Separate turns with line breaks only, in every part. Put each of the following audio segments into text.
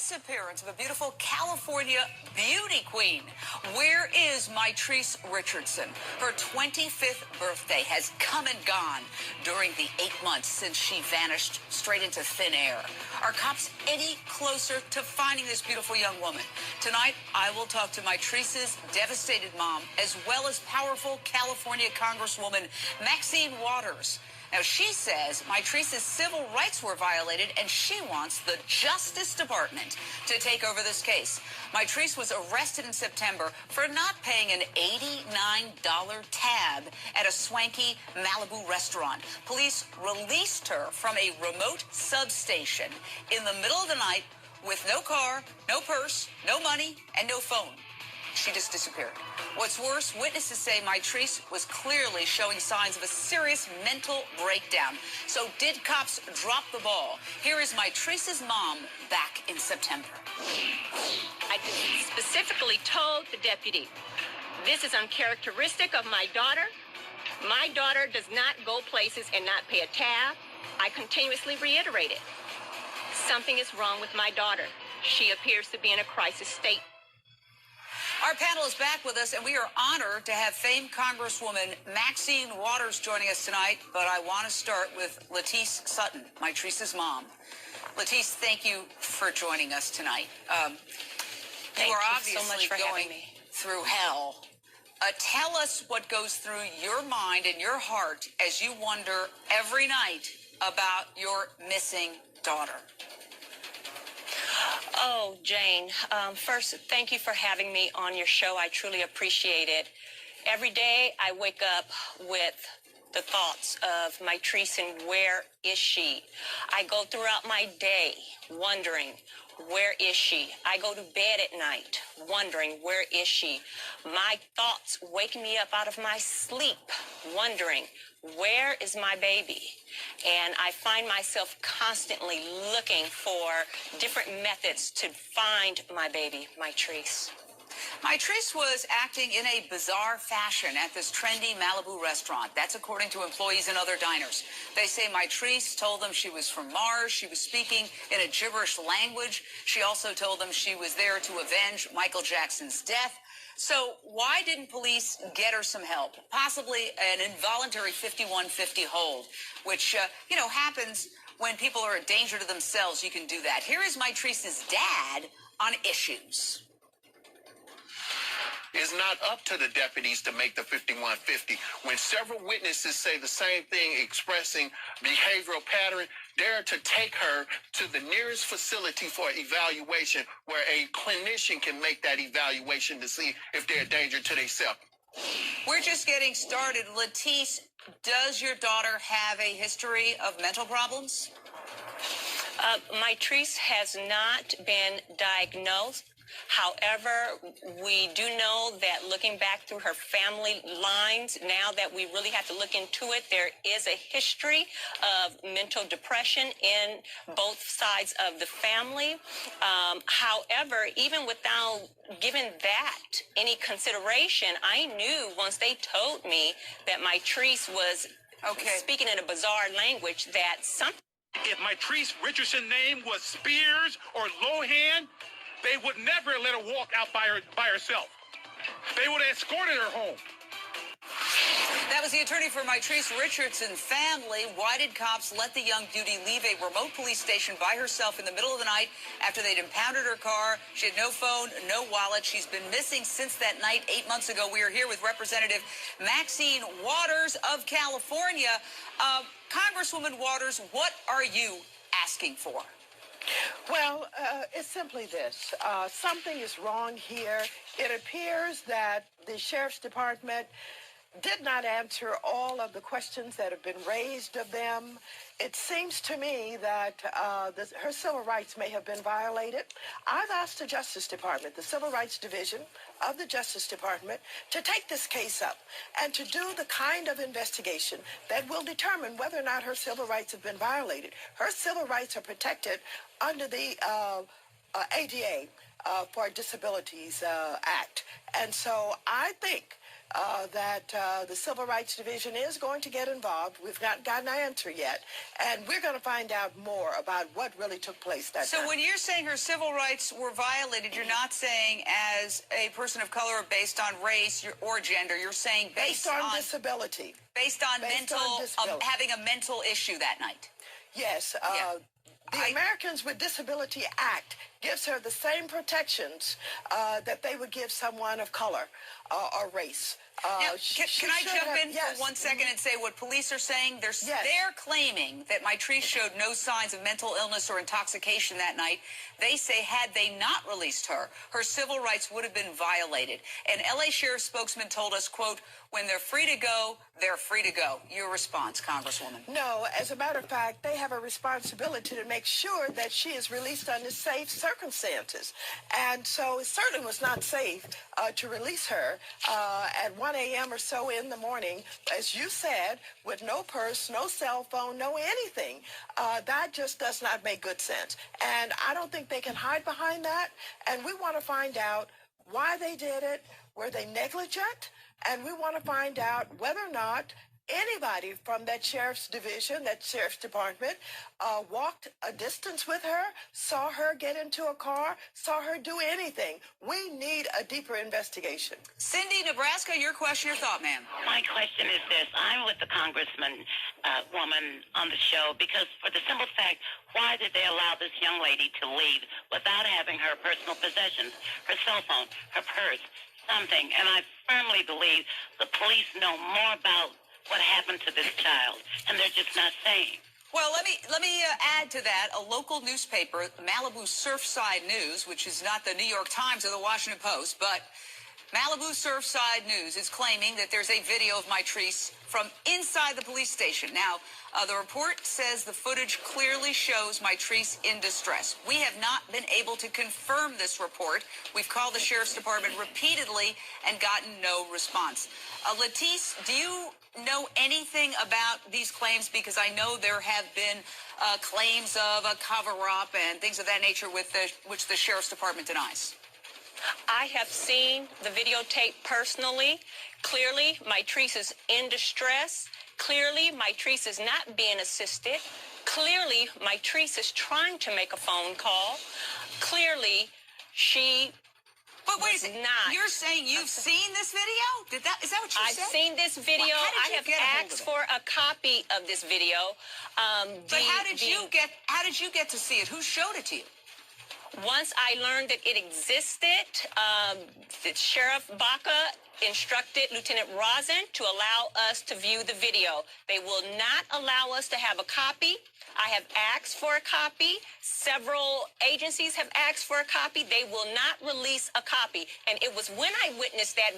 disappearance of a beautiful California beauty queen. Where is Mitrice Richardson? Her 25th birthday has come and gone during the 8 months since she vanished straight into thin air. Are cops any closer to finding this beautiful young woman? Tonight, I will talk to Mitrice's devastated mom, as well as powerful California Congresswoman Maxine Waters. Now, she says Mitrice's civil rights were violated, and she wants the Justice Department to take over this case. Mitrice was arrested in September for not paying an $89 tab at a swanky Malibu restaurant. Police released her from a remote substation in the middle of the night with no car, no purse, no money, and no phone. She just disappeared. What's worse, witnesses say Mitrice was clearly showing signs of a serious mental breakdown. So did cops drop the ball? Here is Mitrice's mom back in September.
I specifically told the deputy, this is uncharacteristic of my daughter. My daughter does not go places and not pay a tab. I continuously reiterated, something is wrong with my daughter. She appears to be in a crisis state.
Our panel is back with us, and we are honored to have famed Congresswoman Maxine Waters joining us tonight. But I want to start with Mitrice Sutton, Mitrice's mom. Mitrice, thank you for joining us tonight. You are obviously
so much for
going through hell. Tell us what goes through your mind and your heart as you wonder every night about your missing daughter.
Oh, Jane, first, thank you for having me on your show. I truly appreciate it. Every day I wake up with the thoughts of Mitrice and where is she? I go throughout my day wondering, where is she? I go to bed at night wondering, where is she? My thoughts wake me up out of my sleep wondering, where is my baby? And I find myself constantly looking for different methods to find my baby, Mitrice.
Mitrice was acting in a bizarre fashion at this trendy Malibu restaurant. That's according to employees and other diners. They say Mitrice told them she was from Mars. She was speaking in a gibberish language. She also told them she was there to avenge Michael Jackson's death. So why didn't police get her some help? Possibly an involuntary 5150 hold, which, happens when people are a danger to themselves. You can do that. Here is Mitrice's dad on issues.
It's not up to the deputies to make the 5150. When several witnesses say the same thing, expressing behavioral pattern, they're to take her to the nearest facility for evaluation where a clinician can make that evaluation to see if they're a danger to themselves.
We're just getting started. Mitrice, does your daughter have a history of mental problems?
Mitrice has not been diagnosed. However, we do know that looking back through her family lines, now that we really have to look into it, there is a history of mental depression in both sides of the family. However, even without giving that any consideration, I knew once they told me that Mitrice was speaking in a bizarre language that something...
If Mitrice Richardson's name was Spears or Lohan, they would never let her walk out by herself. They would have escorted her home.
That was the attorney for Mitrice Richardson's family. Why did cops let the young beauty leave a remote police station by herself in the middle of the night after they'd impounded her car? She had no phone, no wallet. She's been missing since that night 8 months ago. We are here with Representative Maxine Waters of California. Congresswoman Waters, what are you asking for?
Well, it's simply this. Something is wrong here. It appears that the Sheriff's Department did not answer all of the questions that have been raised of them. It seems to me that her civil rights may have been violated. I've asked the Justice Department, the Civil Rights Division of the Justice Department, to take this case up and to do the kind of investigation that will determine whether or not her civil rights have been violated. Her civil rights are protected under the ADA for Disabilities Act. And so I think that the Civil Rights Division is going to get involved. We've not gotten an answer yet, and we're going to find out more about what really took place that
So
time.
when you're saying her civil rights were violated, you're not saying as a person of color based on race or gender. You're saying
based on disability.
Based on having a mental issue that night.
Yes. The Americans with Disability Act gives her the same protections that they would give someone of color or race.
Now, can I jump in for 1 second and say what police are saying? They're claiming that Mitrice showed no signs of mental illness or intoxication that night. They say had they not released her, her civil rights would have been violated. An LA Sheriff spokesman told us, quote, when they're free to go, they're free to go. Your response, Congresswoman?
No, as a matter of fact, they have a responsibility to make sure that she is released under safe circumstances. And so it certainly was not safe to release her at 1 a.m. or so in the morning, as you said, with no purse, no cell phone, no anything. That just does not make good sense. And I don't think they can hide behind that. And we want to find out why they did it. Were they negligent? And we want to find out whether or not anybody from that sheriff's division, that sheriff's department, walked a distance with her, saw her get into a car, saw her do anything. We need a deeper investigation.
Cindy, Nebraska, your question, your thought, ma'am.
My question is this. I'm with the congressman woman on the show because for the simple fact, why did they allow this young lady to leave without having her personal possessions, her cell phone, her purse, something? And I firmly believe the police know more about what happened to this child, and they're just not saying.
Well, let me add to that. A local newspaper, Malibu Surfside News, which is not the New York Times or the Washington Post, but Malibu Surfside News is claiming that there's a video of Mitrice from inside the police station. Now, the report says the footage clearly shows Mitrice in distress. We have not been able to confirm this report. We've called the Sheriff's Department repeatedly and gotten no response. Latice, do you know anything about these claims? Because I know there have been claims of a cover-up and things of that nature with which the Sheriff's Department denies.
I have seen the videotape personally. Clearly, Mitrice is in distress. Clearly, Mitrice is not being assisted. Clearly, Mitrice is trying to make a phone call. Clearly, she
But wait a second, you're saying you've seen this video? Is that what you said?
I've seen this video. I have asked for a copy of this video.
But how did you get to see it? Who showed it to you?
Once I learned that it existed, the Sheriff Baca instructed Lieutenant Rosen to allow us to view the video. They will not allow us to have a copy. I have asked for a copy. Several agencies have asked for a copy. They will not release a copy. And it was when I witnessed that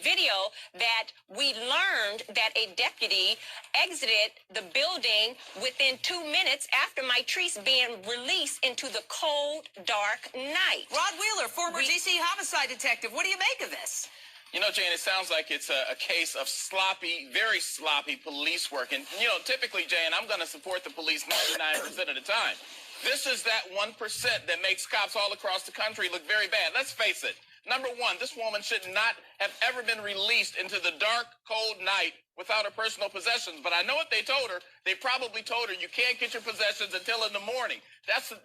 video that we learned that a deputy exited the building within 2 minutes after Mitrice being released into the cold, dark night.
Rod Wheeler, former D.C. homicide detective. What do you make of this?
You know, Jane, it sounds like it's a case of sloppy, very sloppy police work. And, you know, typically, Jane, I'm going to support the police 99% of the time. This is that 1% that makes cops all across the country look very bad. Let's face it. Number one, this woman should not have ever been released into the dark, cold night without her personal possessions. But I know what they told her. They probably told her you can't get your possessions until in the morning. That's the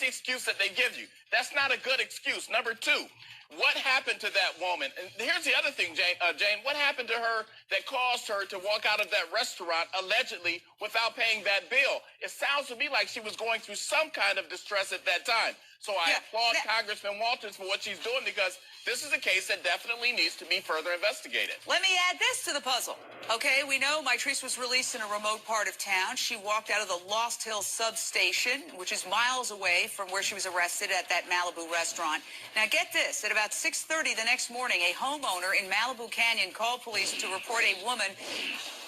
excuse that they give you. That's not a good excuse. Number two, what happened to that woman? And here's the other thing, Jane. What happened to her that caused her to walk out of that restaurant allegedly without paying that bill? It sounds to me like she was going through some kind of distress at that time. So I applaud Congressman Walters for what she's doing because this is a case that definitely needs to be further investigated.
Let me add this to the puzzle. Okay, we know Mitrice was released in a remote part of town. She walked out of the Lost Hills substation, which is miles away from where she was arrested at that Malibu restaurant. Now get this, at about 6:30 the next morning, a homeowner in Malibu Canyon called police to report a woman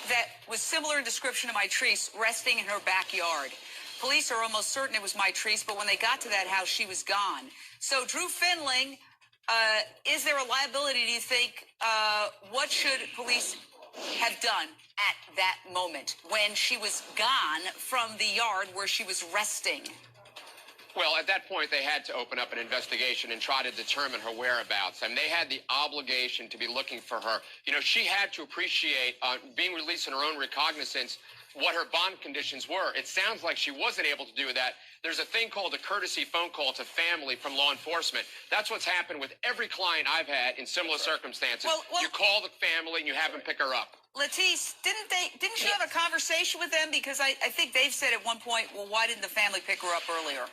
that was similar in description to Mitrice resting in her backyard. Police are almost certain it was Mitrice, but when they got to that house, she was gone. So, Drew Findling, is there a liability, do you think? What should police have done at that moment when she was gone from the yard where she was resting?
Well, at that point, they had to open up an investigation and try to determine her whereabouts. And they had the obligation to be looking for her. You know, she had to appreciate being released in her own recognizance what her bond conditions were. It sounds like she wasn't able to do that. There's a thing called a courtesy phone call to family from law enforcement. That's what's happened with every client I've had in similar circumstances.
Well,
you call the family and you have them pick her up.
Letice, didn't you have a conversation with them? Because I think they've said at one point, well, why didn't the family pick her up earlier?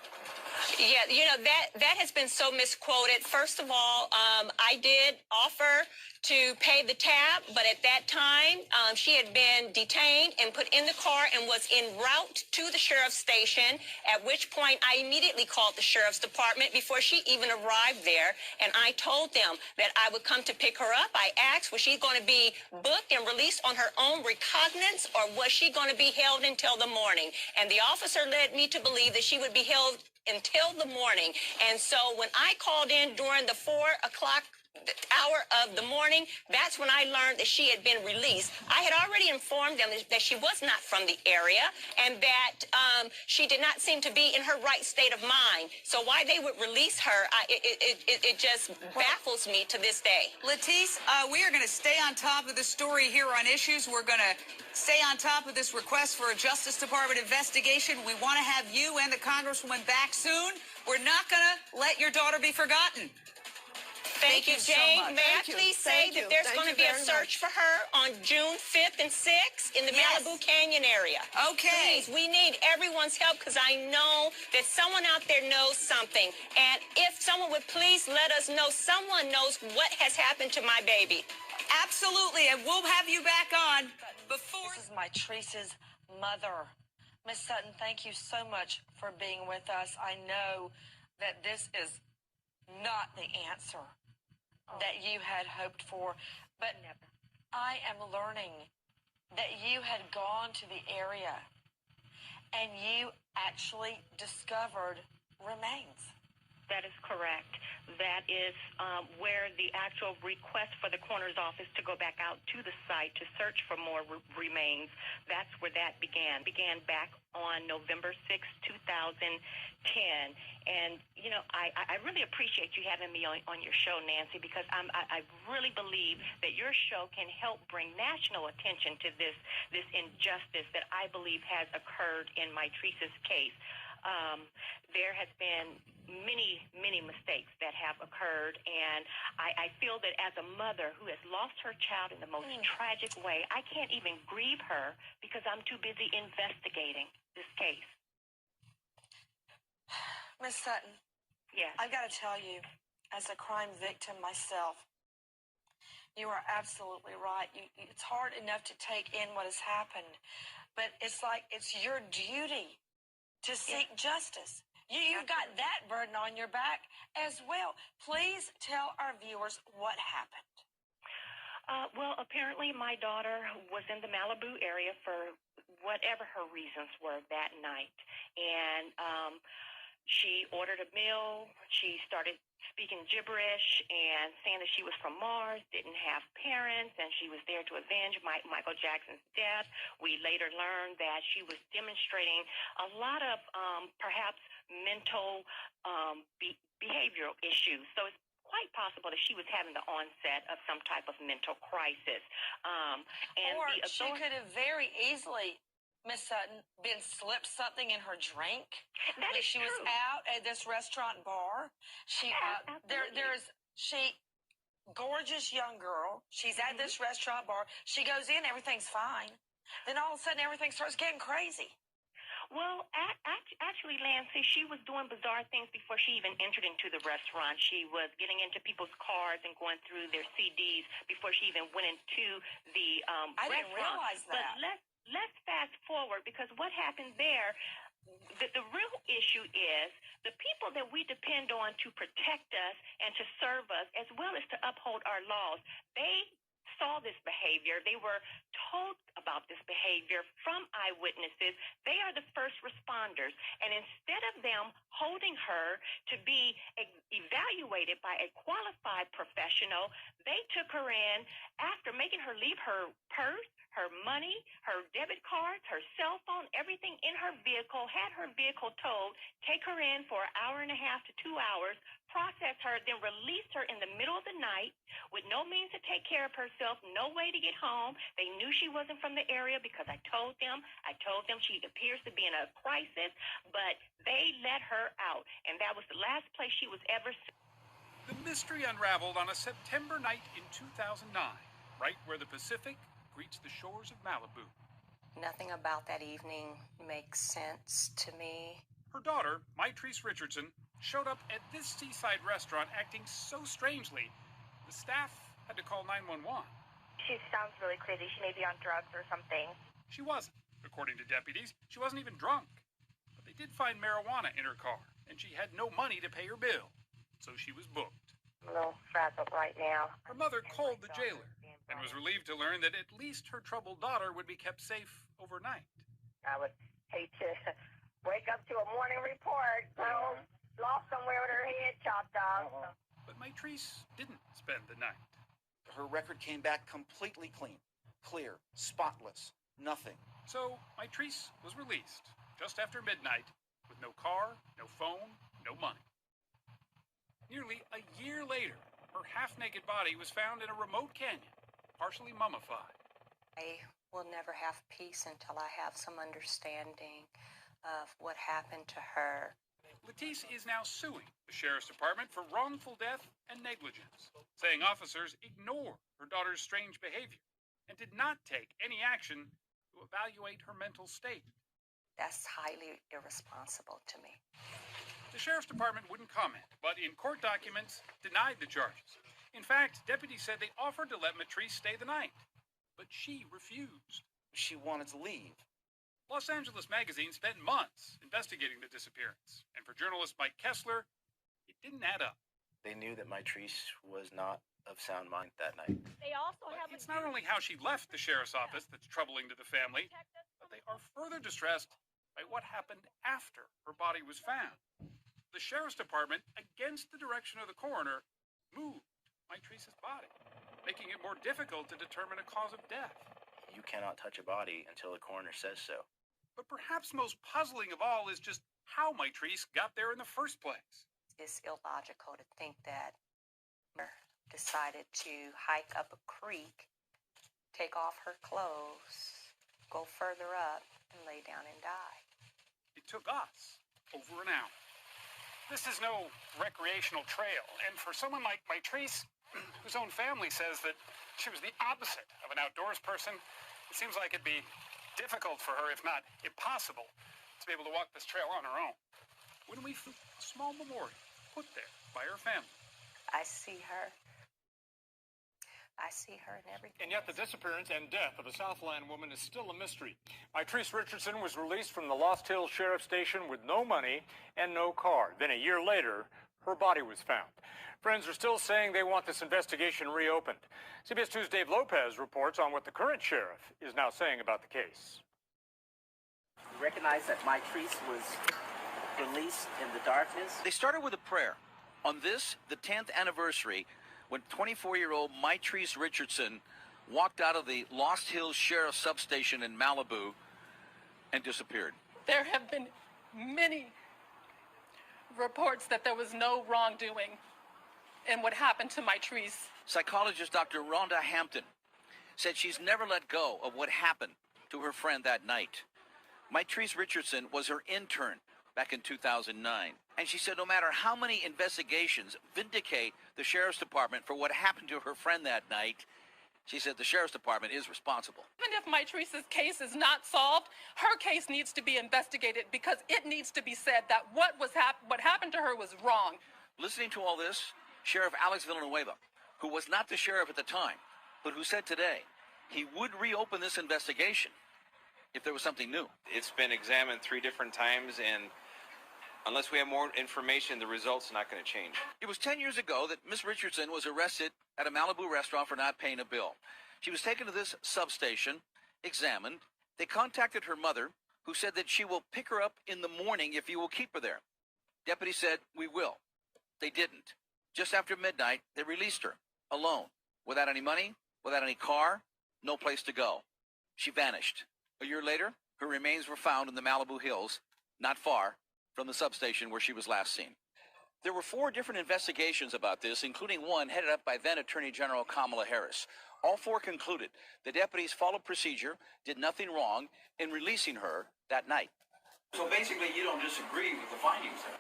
Yeah, you know, that has been so misquoted. First of all, I did offer to pay the tab, but at that time, she had been detained and put in the car and was en route to the sheriff's station, at which point I immediately called the sheriff's department before she even arrived there, and I told them that I would come to pick her up. I asked, was she going to be booked and released on her own recognizance, or was she going to be held until the morning? And the officer led me to believe that she would be held until the morning. And so when I called in during the 4 o'clock hour of the morning, that's when I learned that she had been released. I had already informed them that she was not from the area and that she did not seem to be in her right state of mind. So why they would release her, it just baffles me to this day.
Letice, we are going to stay on top of the story here on Issues. We're going to stay on top of this request for a Justice Department investigation. We want to have you and the Congresswoman back soon. We're not going to let your daughter be forgotten.
Thank you, Jane.
So much.
May I please say that there's going to be a search for her on June 5th and 6th in the Malibu Canyon area.
Okay.
Please, we need everyone's help because I know that someone out there knows something. And if someone would please let us know, someone knows what has happened to my baby.
Absolutely, and we'll have you back on before.
This is Mitrice's mother. Miss Sutton, thank you so much for being with us. I know that this is not the answer that you had hoped for, but I am learning that you had gone to the area and you actually discovered remains.
That is correct. That is where the actual request for the coroner's office to go back out to the site to search for more remains, that's where that began. Began back on November 6, 2010. And, you know, I really appreciate you having me on your show, Nancy, because I really believe that your show can help bring national attention to this injustice that I believe has occurred in Mitrice's case. There has been many mistakes that have occurred, and I feel that as a mother who has lost her child in the most tragic way, I can't even grieve her because I'm too busy investigating this case.
Miss Sutton,
Yes.
I've got to tell you, as a crime victim myself, you are absolutely right. It's hard enough to take in what has happened, but it's like it's your duty to seek justice. You've got that burden on your back as well. Please tell our viewers what happened.
Well, apparently my daughter was in the Malibu area for whatever her reasons were that night. And she ordered a meal. She started speaking gibberish and saying that she was from Mars, didn't have parents, and she was there to avenge Michael Jackson's death. We later learned that she was demonstrating a lot of perhaps mental behavioral issues. So it's quite possible that she was having the onset of some type of mental crisis.
Or she could have very easily, Miss Sutton, been slipped something in her drink.
That is
she
true.
was out at this restaurant bar. Gorgeous young girl. She's at this restaurant bar. She goes in, everything's fine. Then all of a sudden, everything starts getting crazy.
Well, actually, Lancy, she was doing bizarre things before she even entered into the restaurant. She was getting into people's cars and going through their CDs before she even went into the restaurant.
I didn't realize that.
But let's fast forward, because what happened there, the real issue is the people that we depend on to protect us and to serve us, as well as to uphold our laws, they saw this behavior. They were
told about this behavior from eyewitnesses. They are the first responders. And instead of them holding her to be evaluated by a qualified professional, they took her in after making her leave her purse, her money, her debit cards, her cell phone, everything in her vehicle, had her vehicle towed, take her in for an hour and a half to 2 hours, process her, then release her in the middle of the night with no means to take care of herself, no way to get home. They knew she wasn't from the area because I told them she appears to be in a crisis, but they let her out, and that was the last place she was ever seen.
The mystery unraveled on a September night in 2009, right where the Pacific greets the shores of Malibu.
Nothing about that evening makes sense to me.
Her daughter, Mitrice Richardson, showed up at this seaside restaurant acting so strangely, the staff had to call 911.
She sounds really crazy. She may be on drugs or something.
She wasn't. According to deputies, she wasn't even drunk. But they did find marijuana in her car, and she had no money to pay her bill, so she was booked.
I'm a little frazzled right now.
Her mother called the jailer and was relieved to learn that at least her troubled daughter would be kept safe overnight.
I would hate to wake up to a morning report, lost somewhere with her head chopped off.
But Mitrice didn't spend the night.
Her record came back completely clean, clear, spotless, nothing.
So Mitrice was released just after midnight with no car, no phone, no money. Nearly a year later, her half-naked body was found in a remote canyon, partially mummified.
I will never have peace until I have some understanding of what happened to her.
Lettice is now suing the Sheriff's Department for wrongful death and negligence, saying officers ignored her daughter's strange behavior and did not take any action to evaluate her mental state.
That's highly irresponsible to me.
The Sheriff's Department wouldn't comment, but in court documents denied the charges. In fact, deputies said they offered to let Mitrice stay the night, but she refused.
She wanted to leave.
Los Angeles Magazine spent months investigating the disappearance, and for journalist Mike Kessler, it didn't add up.
They knew that Mitrice was not of sound mind that night.
They also have
It's not only how she left the sheriff's office that's troubling to the family, but they are further distressed by what happened after her body was found. The Sheriff's Department, against the direction of the coroner, moved Mitrice's body, making it more difficult to determine a cause of death.
You cannot touch a body until the coroner says so.
But perhaps most puzzling of all is just how Mitrice got there in the first place.
It's illogical to think that decided to hike up a creek, take off her clothes, go further up, and lay down and die.
It took us over an hour. This is no recreational trail, and for someone like Mitrice, whose own family says that she was the opposite of an outdoors person, it seems like it'd be difficult for her, if not impossible, to be able to walk this trail on her own. When we found a small memorial put there by her family.
I see her. I see her in everything.
And yet the disappearance and death of a Southland woman is still a mystery. Mitrice Richardson was released from the Lost Hills Sheriff Station with no money and no car. Then a year later, her body was found. Friends are still saying they want this investigation reopened. CBS 2's Dave Lopez reports on what the current sheriff is now saying about the case.
You recognize that Mitrice was released in the darkness?
They started with a prayer. On this, the 10th anniversary, when 24-year-old Mitrice Richardson walked out of the Lost Hills Sheriff substation in Malibu and disappeared.
There have been many reports that there was no wrongdoing in what happened to Mitrice.
Psychologist Dr. Rhonda Hampton said she's never let go of what happened to her friend that night. Mitrice Richardson was her intern back in 2009. And she said no matter how many investigations vindicate the Sheriff's Department for what happened to her friend that night, she said the Sheriff's Department is responsible.
Even if Mitrice's case is not solved, her case needs to be investigated because it needs to be said that what happened to her was wrong.
Listening to all this, Sheriff Alex Villanueva, who was not the sheriff at the time, but who said today he would reopen this investigation if there was something new.
It's been examined 3 different times, and unless we have more information, the result's not going to change.
It was 10 years ago that Miss Richardson was arrested at a Malibu restaurant for not paying a bill. She was taken to this substation examined. They contacted her mother, who said that she will pick her up in the morning if you will keep her there. Deputy said, we will. They didn't. Just after midnight, they released her, alone, without any money, without any car, no place to go. She vanished. A year later, her remains were found in the Malibu Hills, not far from the substation where she was last seen. There were 4 different investigations about this, including one headed up by then Attorney General Kamala Harris. All 4 concluded the deputies followed procedure, did nothing wrong in releasing her that night.
So basically, you don't disagree with the findings then?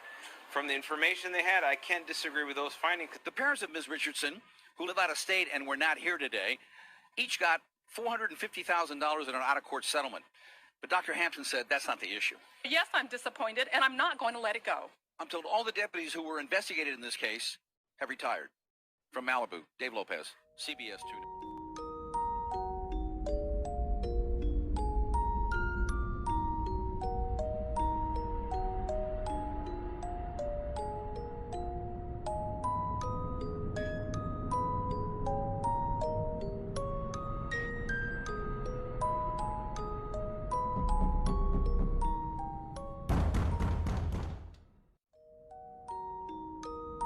From the information they had, I can't disagree with those findings.
The parents of Ms. Richardson, who live out of state and were not here today, each got $450,000 in an out-of-court settlement. But Dr. Hampton said that's not the issue.
Yes, I'm disappointed, and I'm not going to let it go.
I'm told all the deputies who were investigated in this case have retired. From Malibu, Dave Lopez, CBS 2.